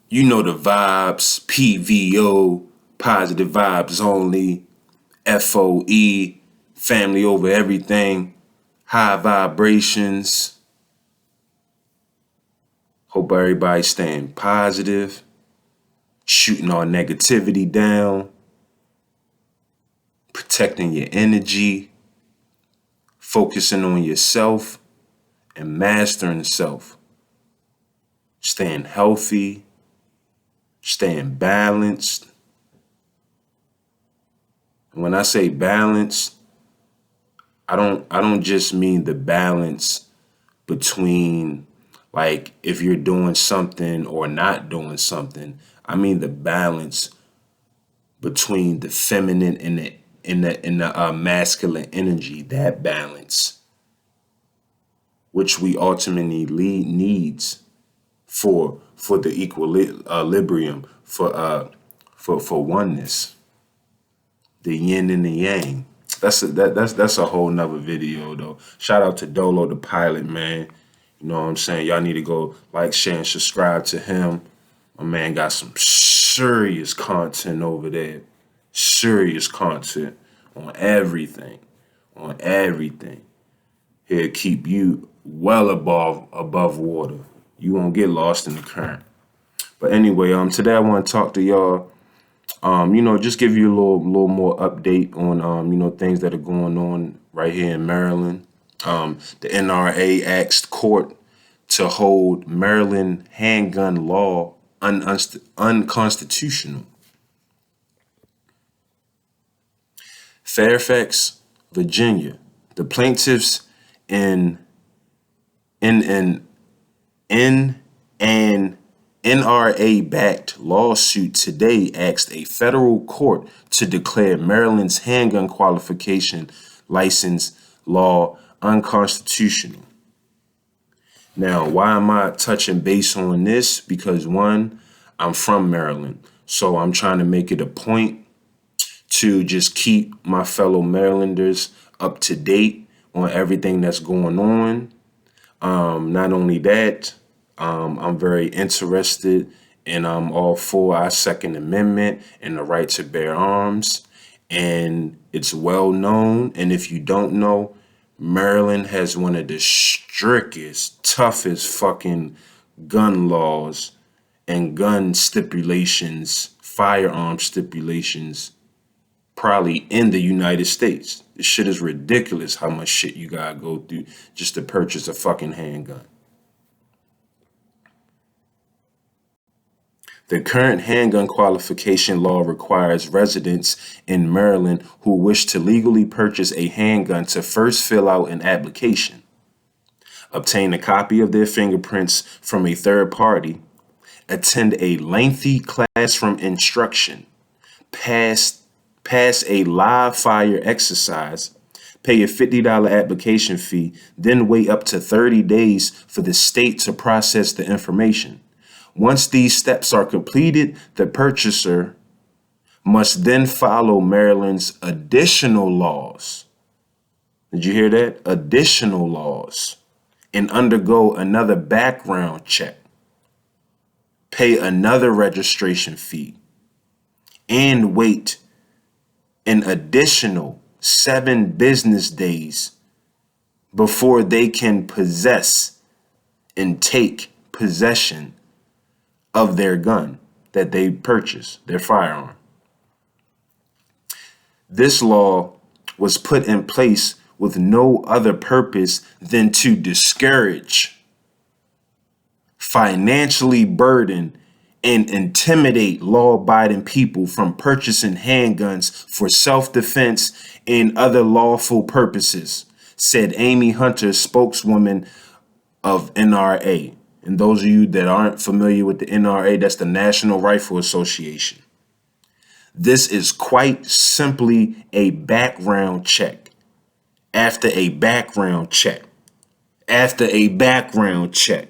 You know the vibes, PVO, positive vibes only, FOE, family over everything, high vibrations. Hope everybody's staying positive, shooting all negativity down, protecting your energy, focusing on yourself and mastering self, staying healthy, staying balanced. And when I say balanced, I don't just mean the balance between like if you're doing something or not doing something. I mean the balance between the feminine and the masculine energy, that balance, which we ultimately needs for the equilibrium for oneness, the yin and the yang. That's a whole nother video though. Shout out to Dolo the pilot, man. You know what I'm saying? Y'all need to go like, share, and subscribe to him. My man got some serious content over there. Serious content on everything. On everything. He'll keep you well above water. You won't get lost in the current. But anyway, today I want to talk to y'all. Just give you a little more update on things that are going on right here in Maryland. The NRA asked court to hold Maryland handgun law unconstitutional. Fairfax, Virginia. The plaintiffs in in an NRA-backed lawsuit today asked a federal court to declare Maryland's handgun qualification license law unconstitutional. Now, why am I touching base on this? Because one, I'm from Maryland, so I'm trying to make it a point to just keep my fellow Marylanders up to date on everything that's going on. Not only that, I'm very interested and I'm all for our Second Amendment and the right to bear arms. And it's well known. And if you don't know, Maryland has one of the strictest, toughest fucking gun laws and gun stipulations, firearm stipulations, probably in the United States. This shit is ridiculous how much shit you gotta go through just to purchase a fucking handgun. The current handgun qualification law requires residents in Maryland who wish to legally purchase a handgun to first fill out an application, obtain a copy of their fingerprints from a third party, attend a lengthy classroom instruction, pass a live fire exercise, pay a $50 application fee, then wait up to 30 days for the state to process the information. Once these steps are completed, the purchaser must then follow Maryland's additional laws. Did you hear that? Additional laws. And undergo another background check, pay another registration fee, and wait an additional 7 business days before they can possess and take possession of their gun that they purchased, their firearm. This law was put in place with no other purpose than to discourage, financially burden, and intimidate law-abiding people from purchasing handguns for self-defense and other lawful purposes, said Amy Hunter, spokeswoman of NRA. And those of you that aren't familiar with the NRA, that's the National Rifle Association. This is quite simply a background check. After a background check. After a background check.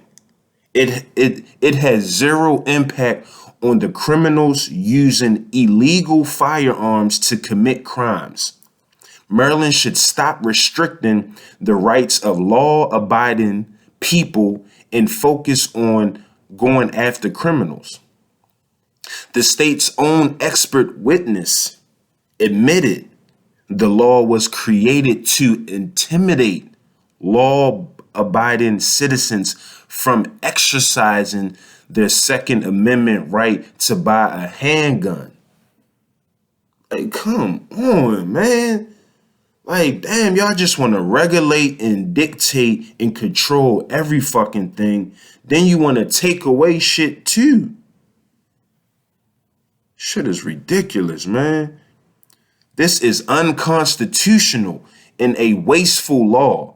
It has zero impact on the criminals using illegal firearms to commit crimes. Maryland should stop restricting the rights of law-abiding people and focus on going after criminals. The state's own expert witness admitted the law was created to intimidate law abiding citizens from exercising their Second Amendment right to buy a handgun. Like, come on, man. Like, damn, y'all just want to regulate and dictate and control every fucking thing. Then you want to take away shit too. Shit is ridiculous, man. This is unconstitutional and a wasteful law.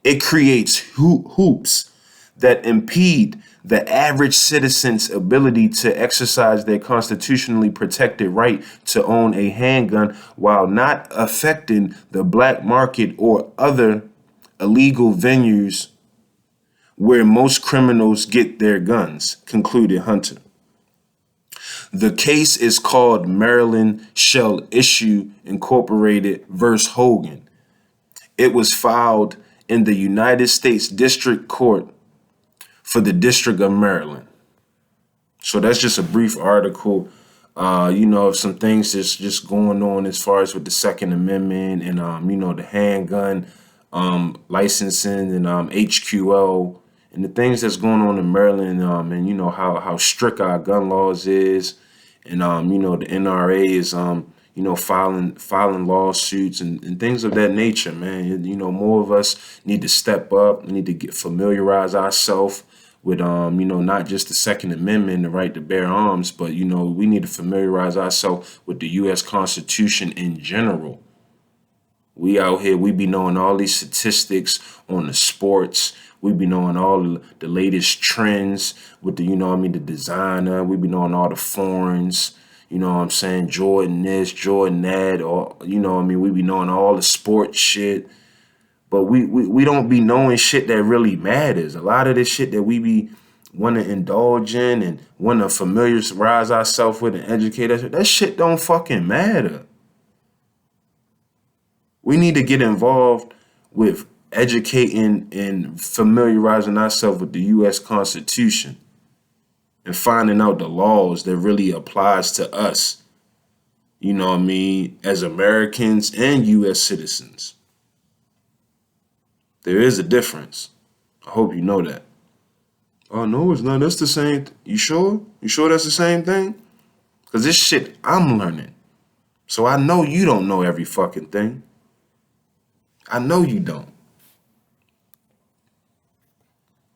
It creates hoops that impede the average citizen's ability to exercise their constitutionally protected right to own a handgun while not affecting the black market or other illegal venues where most criminals get their guns, concluded Hunter. The case is called Maryland Shall Issue Incorporated versus Hogan. It was filed in the United States District Court for the District of Maryland. So that's just a brief article, of some things that's just going on as far as with the Second Amendment and, the handgun licensing and HQL and the things that's going on in Maryland and, how strict our gun laws is. And, the NRA is, filing lawsuits and things of that nature, man. More of us need to step up. We need to familiarize ourselves with, not just the Second Amendment, the right to bear arms, but, we need to familiarize ourselves with the U.S. Constitution in general. We out here, we be knowing all these statistics on the sports. We be knowing all the latest trends with the, the designer. We be knowing all the foreigns, Jordan this, Jordan that, or, we be knowing all the sports shit. But we don't be knowing shit that really matters. A lot of this shit that we be want to indulge in and want to familiarize ourselves with and educate us, that shit don't fucking matter. We need to get involved with educating and familiarizing ourselves with the U.S. Constitution and finding out the laws that really applies to us, as Americans and U.S. citizens. There is a difference. I hope you know that. Oh, no, it's not. That's the same. You sure? You sure that's the same thing? Because this shit I'm learning. So I know you don't know every fucking thing. I know you don't.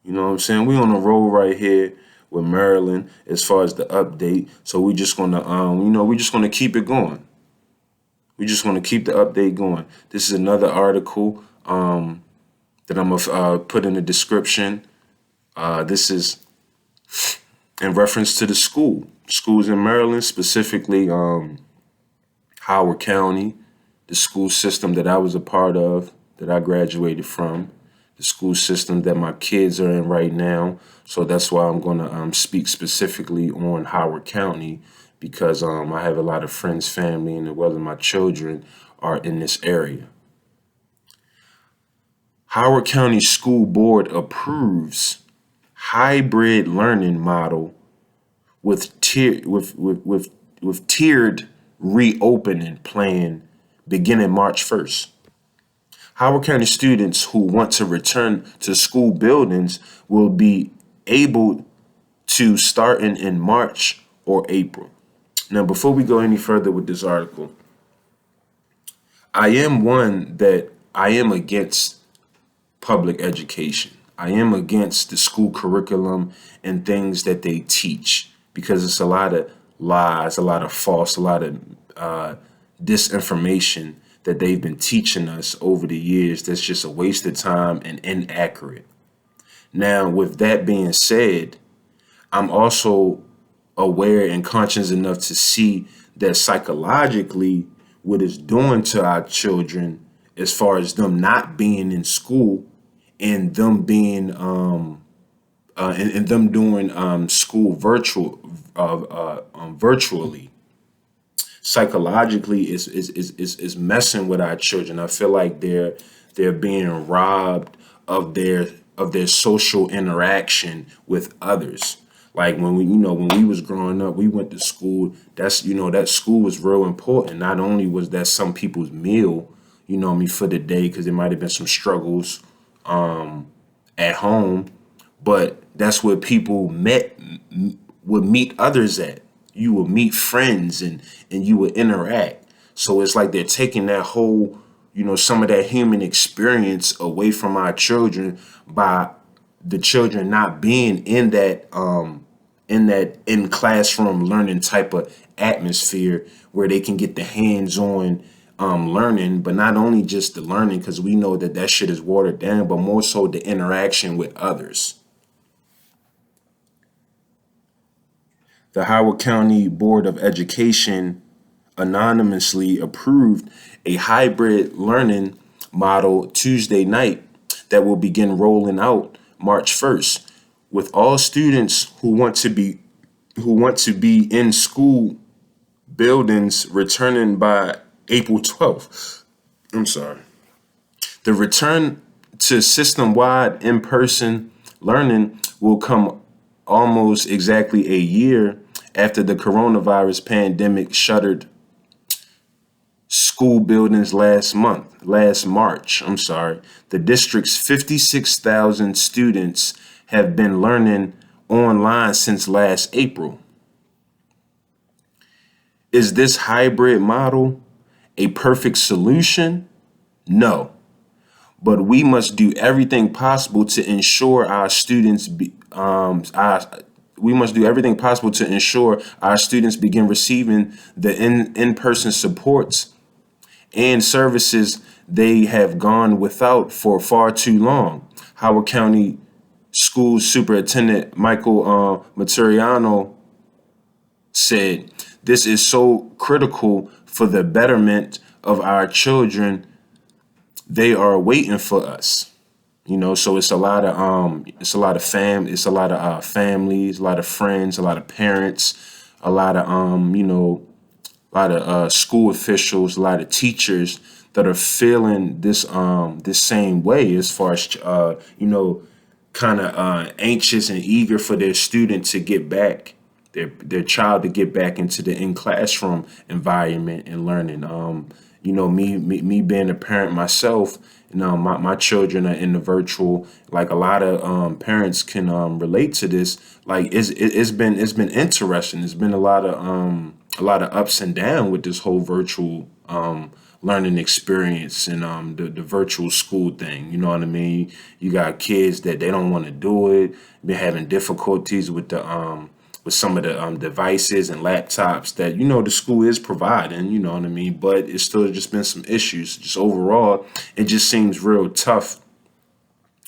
You know what I'm saying? We on a roll right here with Maryland as far as the update. So we just gonna we just gonna keep it going. We just gonna keep the update going. This is another article that I'm gonna put in the description. This is in reference to the schools in Maryland, specifically Howard County, the school system that I was a part of, that I graduated from, the school system that my kids are in right now. So that's why I'm going to speak specifically on Howard County, because I have a lot of friends, family, and whether my children are in this area. Howard County School Board approves hybrid learning model with tiered reopening plan beginning March 1st. Howard County students who want to return to school buildings will be able to start in March or April. Now, before we go any further with this article, I am against public education. I am against the school curriculum and things that they teach, because it's a lot of lies, a lot of false, a lot of disinformation that they've been teaching us over the years that's just a waste of time and inaccurate. Now, with that being said, I'm also aware and conscious enough to see that psychologically what it's doing to our children as far as them not being in school and them being and them doing school virtually. Psychologically is messing with our children. I feel like they're being robbed of their social interaction with others. Like when we was growing up, we went to school. That's, that school was real important. Not only was that some people's meal, for the day, because there might have been some struggles at home, but that's where people would meet others at. You would meet friends and you would interact. So it's like they're taking that whole, some of that human experience away from our children by the children not being in classroom learning type of atmosphere where they can get the hands-on learning, but not only just the learning, because we know that shit is watered down, but more so the interaction with others. The Howard County Board of Education anonymously approved a hybrid learning model Tuesday night that will begin rolling out March 1st, with all students who want to be in school buildings returning by April 12th. I'm sorry. The return to system-wide in-person learning will come almost exactly a year after the coronavirus pandemic shuttered school buildings last March. I'm sorry. The district's 56,000 students have been learning online since last April. Is this hybrid model a perfect solution? No, but we must do everything possible to ensure our students we must do everything possible to ensure our students begin receiving the in-person supports and services they have gone without for far too long. Howard County School Superintendent Michael Matriano said, "This is so critical for the betterment of our children. They are waiting for us." So it's a lot of families, a lot of friends, a lot of parents, a lot of school officials, a lot of teachers that are feeling this same way, as far as kind of anxious and eager for their student to get back, their child to get back into the in classroom environment and learning. Me being a parent myself, my children are in the virtual. Like a lot of parents can relate to this. Like it's been interesting. It's been a lot of ups and downs with this whole virtual learning experience and the virtual school thing. You know what I mean? You got kids that they don't want to do it. Been having difficulties with some of the devices and laptops that the school is providing. You know what I mean? But it's still just been some issues. Just overall, it just seems real tough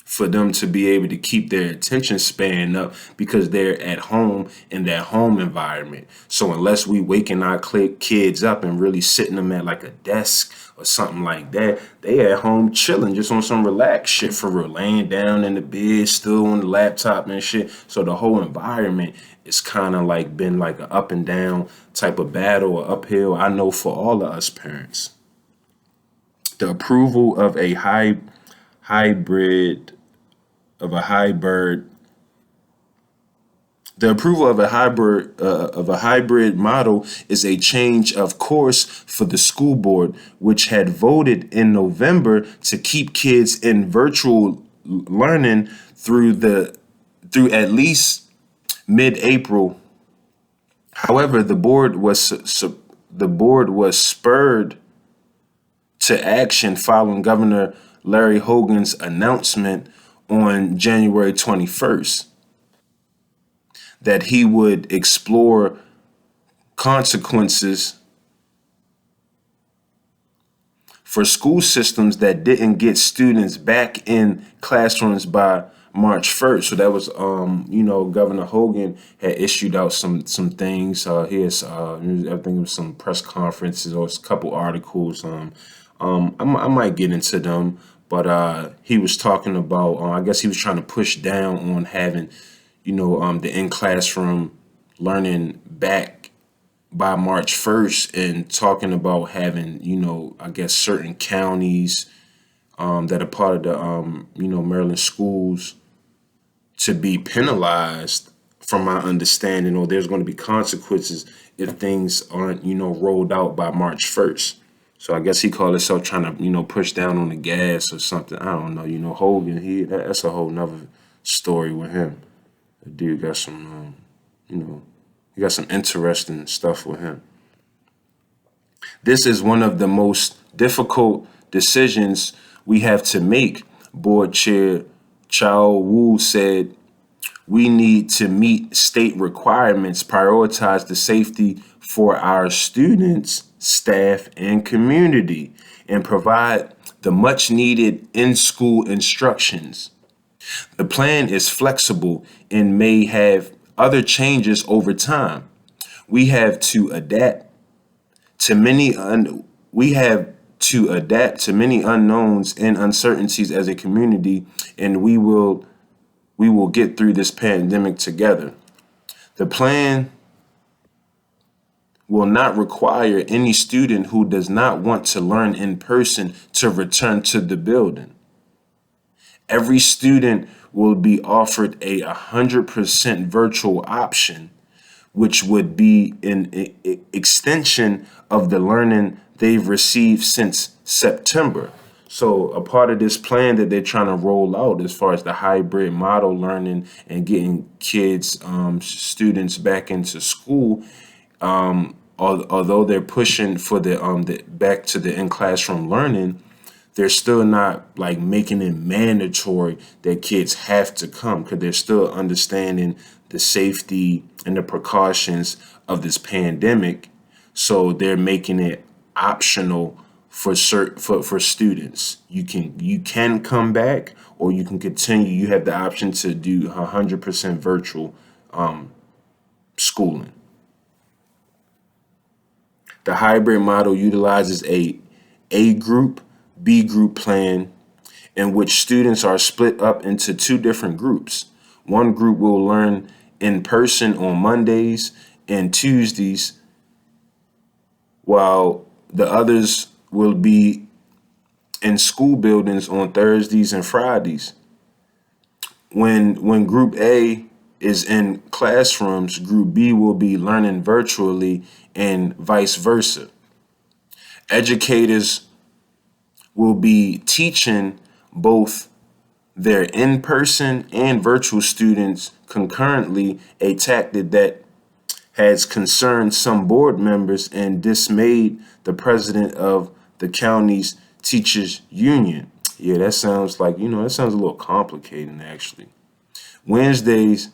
for them to be able to keep their attention span up because they're at home in that home environment. So unless we waking our kids up and really sitting them at like a desk or something like that, they at home chilling just on some relaxed shit for real, laying down in the bed, still on the laptop and shit. So the whole environment is kind of like been like an up and down type of battle or uphill. I know for all of us parents, the approval of a hybrid of a hybrid the approval of a hybrid model is a change of course for the school board, which had voted in November to keep kids in virtual learning through at least mid-April. However, the board was spurred to action following Governor Larry Hogan's announcement on January 21st that he would explore consequences for school systems that didn't get students back in classrooms by March 1st. So that was, Governor Hogan had issued out some things. He has, I think it was some press conferences or a couple articles. I might get into them, but he was talking about, I guess he was trying to push down on having, the in classroom learning back by March 1st, and talking about having, I guess certain counties that are part of the, Maryland schools to be penalized from my understanding, or there's going to be consequences if things aren't, rolled out by March 1st. So I guess he called himself trying to, push down on the gas or something. I don't know. Hogan, that's a whole nother story with him. The dude got some, you know, he got some interesting stuff with him. This is one of the most difficult decisions we have to make, Board Chair Chao Wu said. We need to meet state requirements, prioritize the safety for our students, staff, and community, and provide the much needed in school instructions. The plan is flexible and may have other changes over time. We have to adapt to many we have to adapt to many unknowns and uncertainties as a community, and we will get through this pandemic together. The plan will not require any student who does not want to learn in person to return to the building. Every student will be offered a 100% virtual option, which would be an extension of the learning they've received since September. So a part of this plan that they're trying to roll out as far as the hybrid model learning and getting kids, students back into school, although they're pushing for the back to the in classroom learning, they're still not like making it mandatory that kids have to come, because they're still understanding the safety and the precautions of this pandemic. So they're making it optional for students. You can come back, or you can continue. You have the option to do 100% virtual schooling. The hybrid model utilizes A group, B group plan, in which students are split up into two different groups. One group will learn in person on Mondays and Tuesdays, while the others will be in school buildings on Thursdays and Fridays. When Group A is in classrooms, Group B will be learning virtually and vice versa. Educators will be teaching both their in-person and virtual students concurrently, a tactic that has concerned some board members and dismayed the president of the county's teachers union. Yeah, that sounds that sounds a little complicated actually. Wednesdays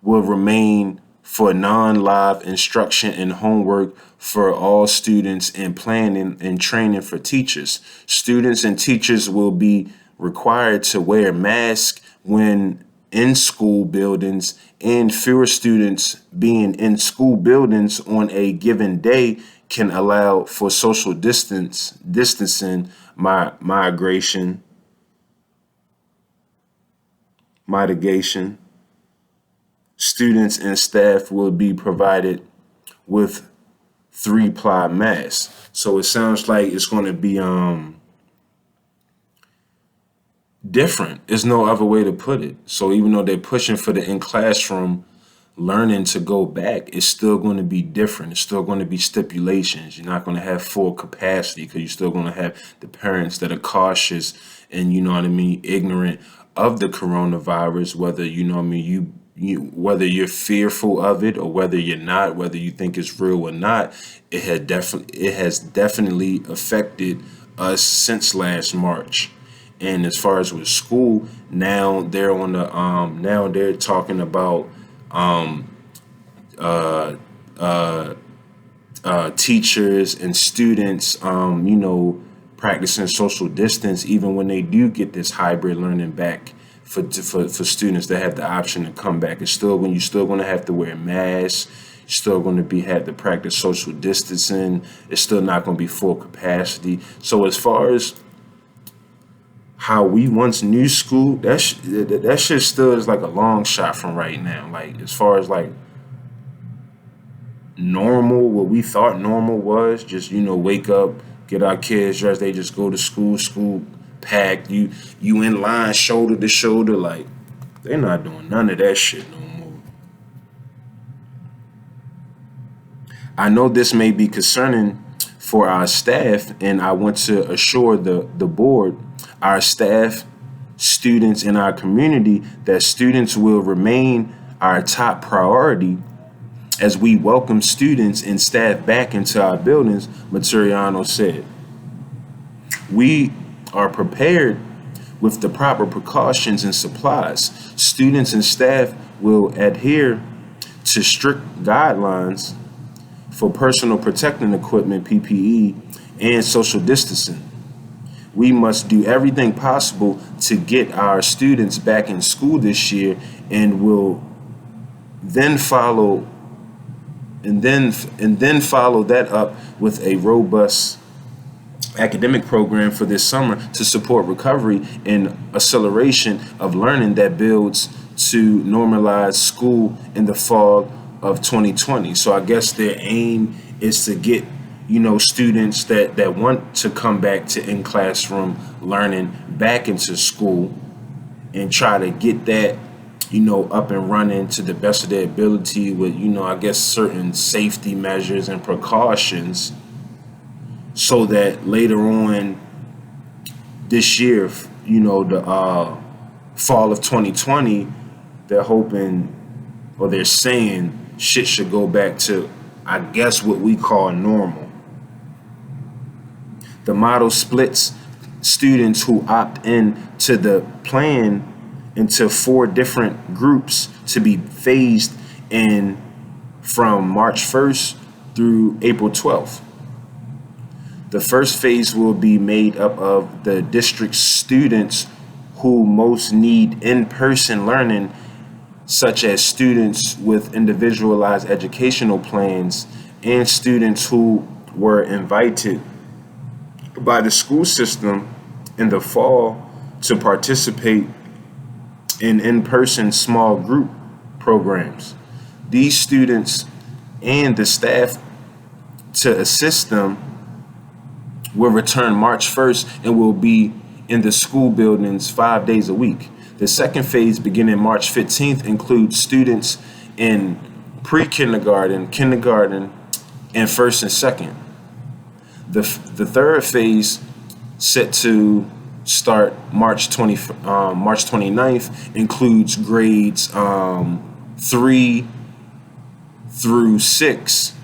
will remain for non-live instruction and homework for all students, and planning and training for teachers. Students and teachers will be required to wear masks when in school buildings, and fewer students being in school buildings on a given day can allow for social distancing, mitigation. Students and staff will be provided with 3-ply masks. So it sounds like it's going to be different. There's no other way to put it. So even though they're pushing for the in classroom learning to go back, it's still going to be different. It's still going to be stipulations. You're not going to have full capacity, because you're still going to have the parents that are cautious and, ignorant of the coronavirus, whether, whether you're fearful of it or whether you're not, whether you think it's real or not. It has definitely affected us since last March. And as far as with school, now they're talking about teachers and students, practicing social distance, even when they do get this hybrid learning back. For students that have the option to come back, it's still when you're still going to have to wear masks. You're still going to have to practice social distancing. It's still not going to be full capacity. So as far as how we once knew school, that shit still is like a long shot from right now. Like as far as like normal, what we thought normal was, just wake up, get our kids dressed, they just go to school packed, you in line shoulder to shoulder. Like they're not doing none of that shit no more. I know this may be concerning for our staff, and I want to assure the board, our staff, students in our community, that students will remain our top priority as we welcome students and staff back into our buildings, Materiano said. We are prepared with the proper precautions and supplies. Students and staff will adhere to strict guidelines for personal protective equipment, PPE, and social distancing. We must do everything possible to get our students back in school this year, and will then follow follow that up with a robust academic program for this summer to support recovery and acceleration of learning that builds to normalize school in the fall of 2020. So I guess their aim is to get, students that want to come back to in classroom learning back into school, and try to get that, up and running to the best of their ability with, I guess certain safety measures and precautions, so that later on this year, the fall of 2020, they're hoping, or they're saying, shit should go back to, I guess, what we call normal. The model splits students who opt in to the plan into 4 different groups to be phased in from March 1st through April 12th. The first phase will be made up of the district students who most need in-person learning, such as students with individualized educational plans and students who were invited by the school system in the fall to participate in in-person small group programs. These students and the staff to assist them will return March 1st and will be in the school buildings 5 days a week. The second phase, beginning March 15th, includes students in pre-kindergarten, kindergarten, and first and second. The third phase, set to start March 29th, includes grades 3 through 6,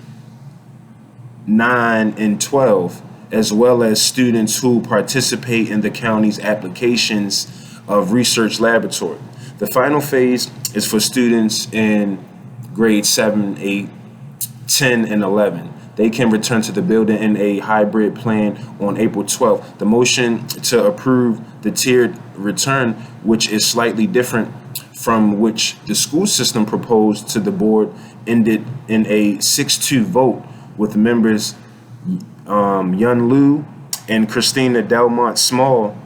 9, and 12, as well as students who participate in the county's applications of research laboratory. The final phase is for students in grades 7, 8, 10, and 11. They can return to the building in a hybrid plan on April 12th. The motion to approve the tiered return, which is slightly different from which the school system proposed to the board, ended in a 6-2 vote with members Yun Liu and Christina Delmont Small,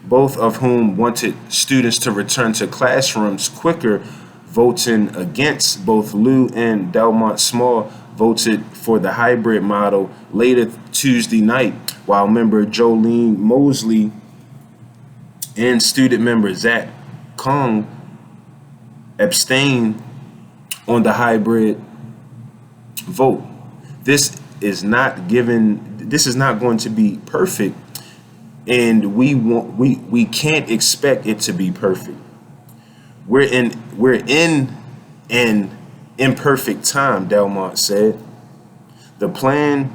both of whom wanted students to return to classrooms quicker, voting against. Both Liu and Delmont Small voted for the hybrid model later Tuesday night, while member Jolene Mosley and student member Zach Kong abstained on the hybrid vote. This is not going to be perfect, and we can't expect it to be perfect. We're in an imperfect time, Delmont said. The plan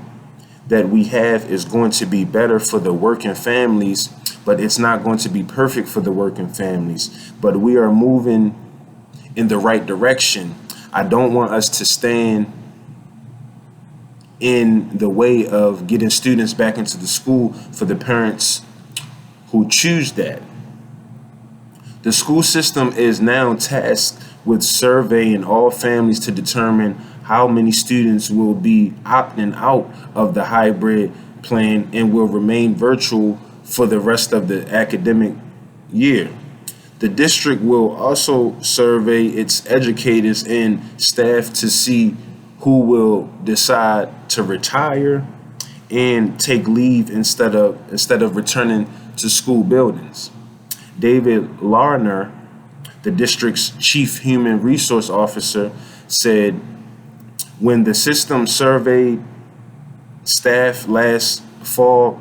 that we have is going to be better for the working families, but it's not going to be perfect for the working families. But we are moving in the right direction. I don't want us to stand in the way of getting students back into the school for the parents who choose that. The school system is now tasked with surveying all families to determine how many students will be opting out of the hybrid plan and will remain virtual for the rest of the academic year. The district will also survey its educators and staff to see who will decide to retire and take leave instead of returning to school buildings. David Larner, the district's chief human resource officer, said, When the system surveyed staff last fall,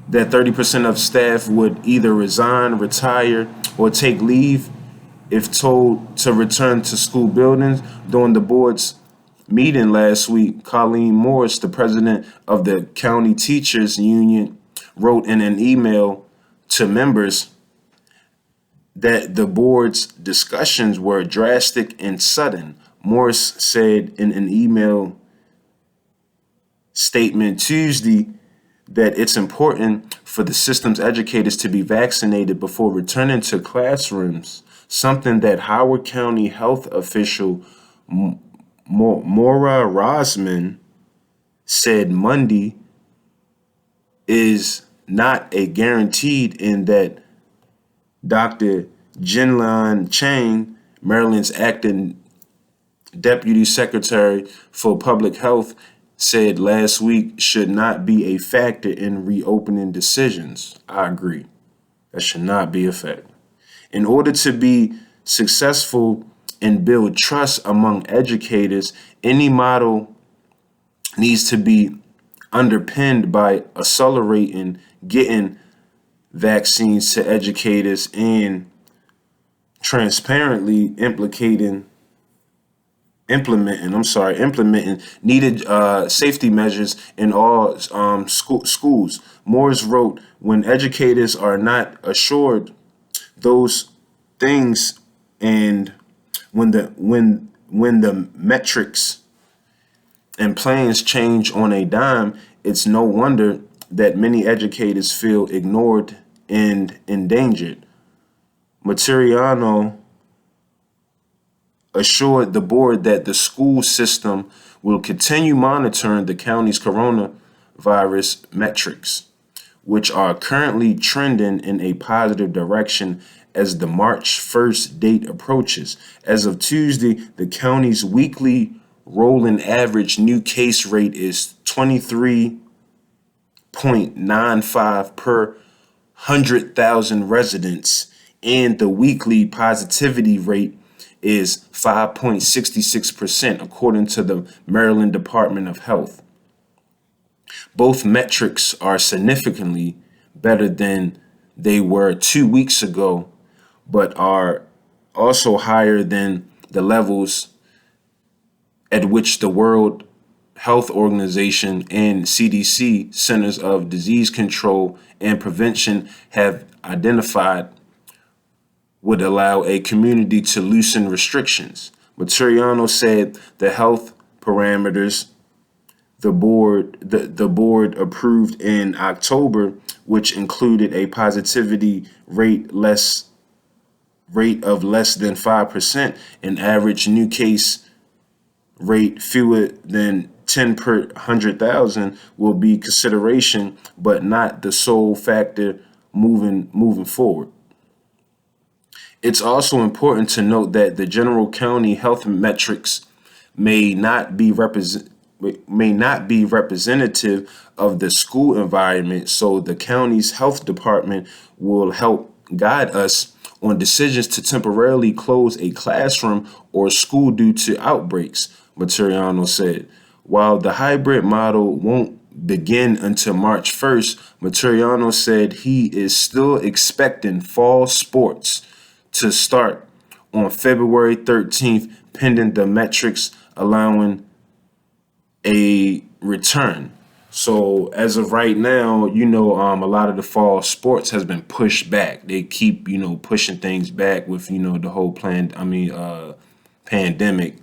that 30% of staff would either resign, retire, or take leave if told to return to school buildings. During the board's meeting last week, Colleen Morris, the president of the County Teachers Union, wrote in an email to members that the board's discussions were drastic and sudden. Morris said in an email statement Tuesday that it's important for the system's educators to be vaccinated before returning to classrooms, something that Howard County health official Maura Rosman said Monday is not a guaranteed, in that Dr. Jinlan Chang, Maryland's acting deputy secretary for public health, said last week should not be a factor in reopening decisions. I agree. That should not be a factor. In order to be successful and build trust among educators, any model needs to be underpinned by accelerating getting vaccines to educators and transparently implementing needed safety measures in all schools. Morris wrote, when educators are not assured those things, and when the metrics and plans change on a dime, it's no wonder that many educators feel ignored and endangered. Materiano assured the board that the school system will continue monitoring the county's coronavirus metrics, which are currently trending in a positive direction as the March 1st date approaches. As of Tuesday, the county's weekly rolling average new case rate is 23.95 per 100,000 residents, and the weekly positivity rate is 5.66%, according to the Maryland Department of Health. Both metrics are significantly better than they were 2 weeks ago, but are also higher than the levels at which the World Health Organization and CDC, Centers of Disease Control and Prevention, have identified would allow a community to loosen restrictions. Materiano said the health parameters the board approved in October, which included a positivity rate of less than 5%, an average new case rate fewer than 10 per 100,000, will be consideration, but not the sole factor moving forward. It's also important to note that the general county health metrics may not be representative of the school environment, so the county's health department will help guide us on decisions to temporarily close a classroom or school due to outbreaks, Materiano said. While the hybrid model won't begin until March 1st, Materiano said he is still expecting fall sports to start on February 13th, pending the metrics allowing a return. So as of right now, a lot of the fall sports has been pushed back. They keep, pushing things back with, the whole pandemic.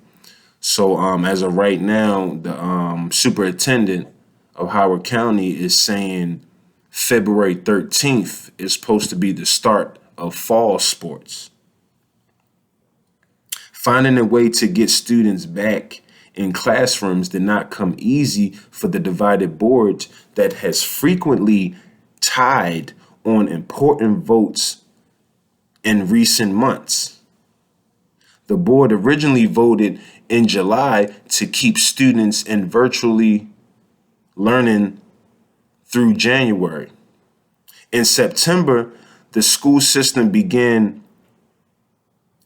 So as of right now, the superintendent of Howard County is saying February 13th is supposed to be the start of fall sports. Finding a way to get students back in classrooms did not come easy for the divided board that has frequently tied on important votes in recent months. The board originally voted in July to keep students in virtually learning through January. In September, the school system began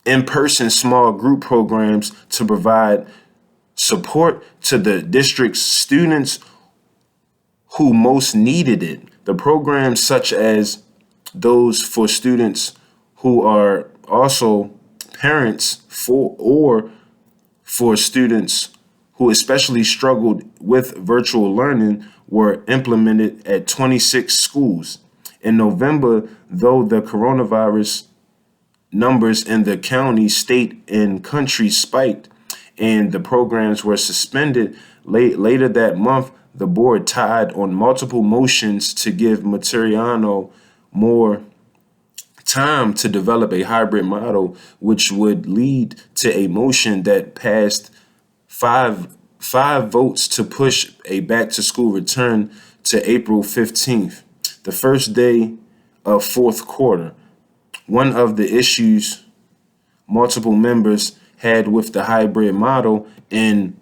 in-person small group programs to provide support to the district's students who most needed it. The programs such as those for students who are also parents for or for students who especially struggled with virtual learning were implemented at 26 schools. In November, though the coronavirus numbers in the county, state, and country spiked and the programs were suspended, later that month, the board tied on multiple motions to give Materiano more time to develop a hybrid model, which would lead to a motion that passed five votes to push a back to school return to April 15th, the first day of fourth quarter. One of the issues multiple members had with the hybrid model in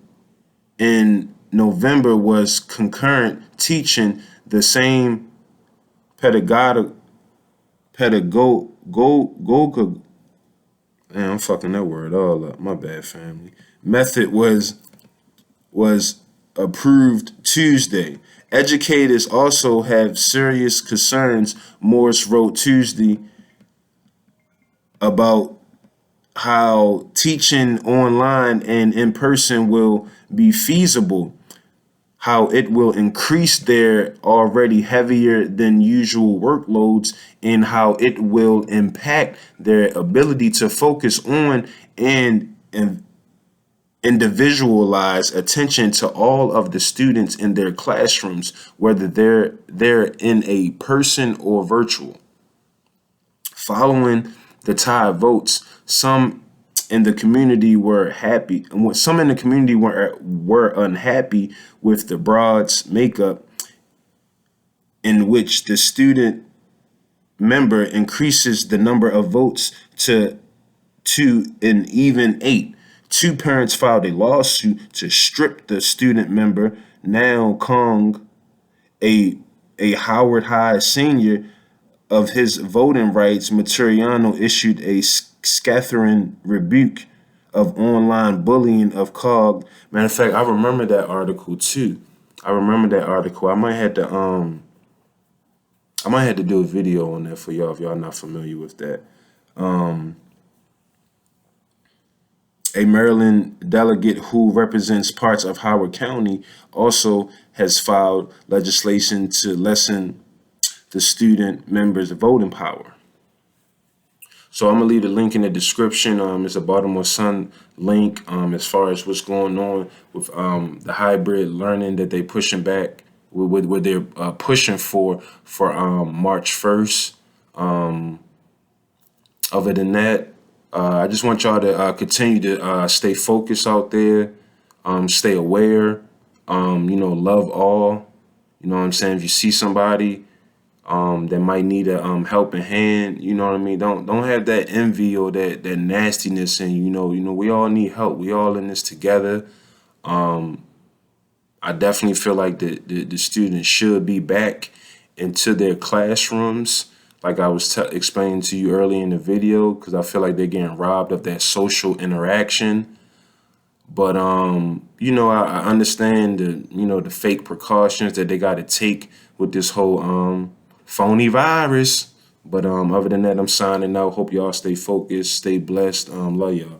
November was concurrent teaching, the same pedagogical man, I'm fucking that word all up. My bad, family. Method was approved Tuesday. Educators also have serious concerns, Morris wrote Tuesday, about how teaching online and in person will be feasible, how it will increase their already heavier than usual workloads, and how it will impact their ability to focus on and individualize attention to all of the students in their classrooms, whether they're in a person or virtual. Following the tie votes, some in the community were happy, and some in the community were unhappy with the broad's makeup, in which the student member increases the number of votes to an even 8. Two parents filed a lawsuit to strip the student member, now Kong, a Howard High senior, of his voting rights. Materiano issued a scathering rebuke of online bullying of COG. Matter of fact, I remember that article too. I might have to do a video on that for y'all if y'all not familiar with that. A Maryland delegate who represents parts of Howard County also has filed legislation to lessen the student members' voting power. So I'm gonna leave the link in the description. It's a Baltimore Sun link as far as what's going on with the hybrid learning that they pushing back, what they're pushing for March 1st. Other than that, I just want y'all to continue to stay focused out there, stay aware, love all. You know what I'm saying? If you see somebody that might need a helping hand, you know what I mean? Don't have that envy or that nastiness, and we all need help. We all in this together. I definitely feel like the students should be back into their classrooms, like I was explaining to you earlier in the video, because I feel like they're getting robbed of that social interaction. But I understand the fake precautions that they got to take with this whole phony virus. But other than that, I'm signing out. Hope y'all stay focused, stay blessed. Love y'all.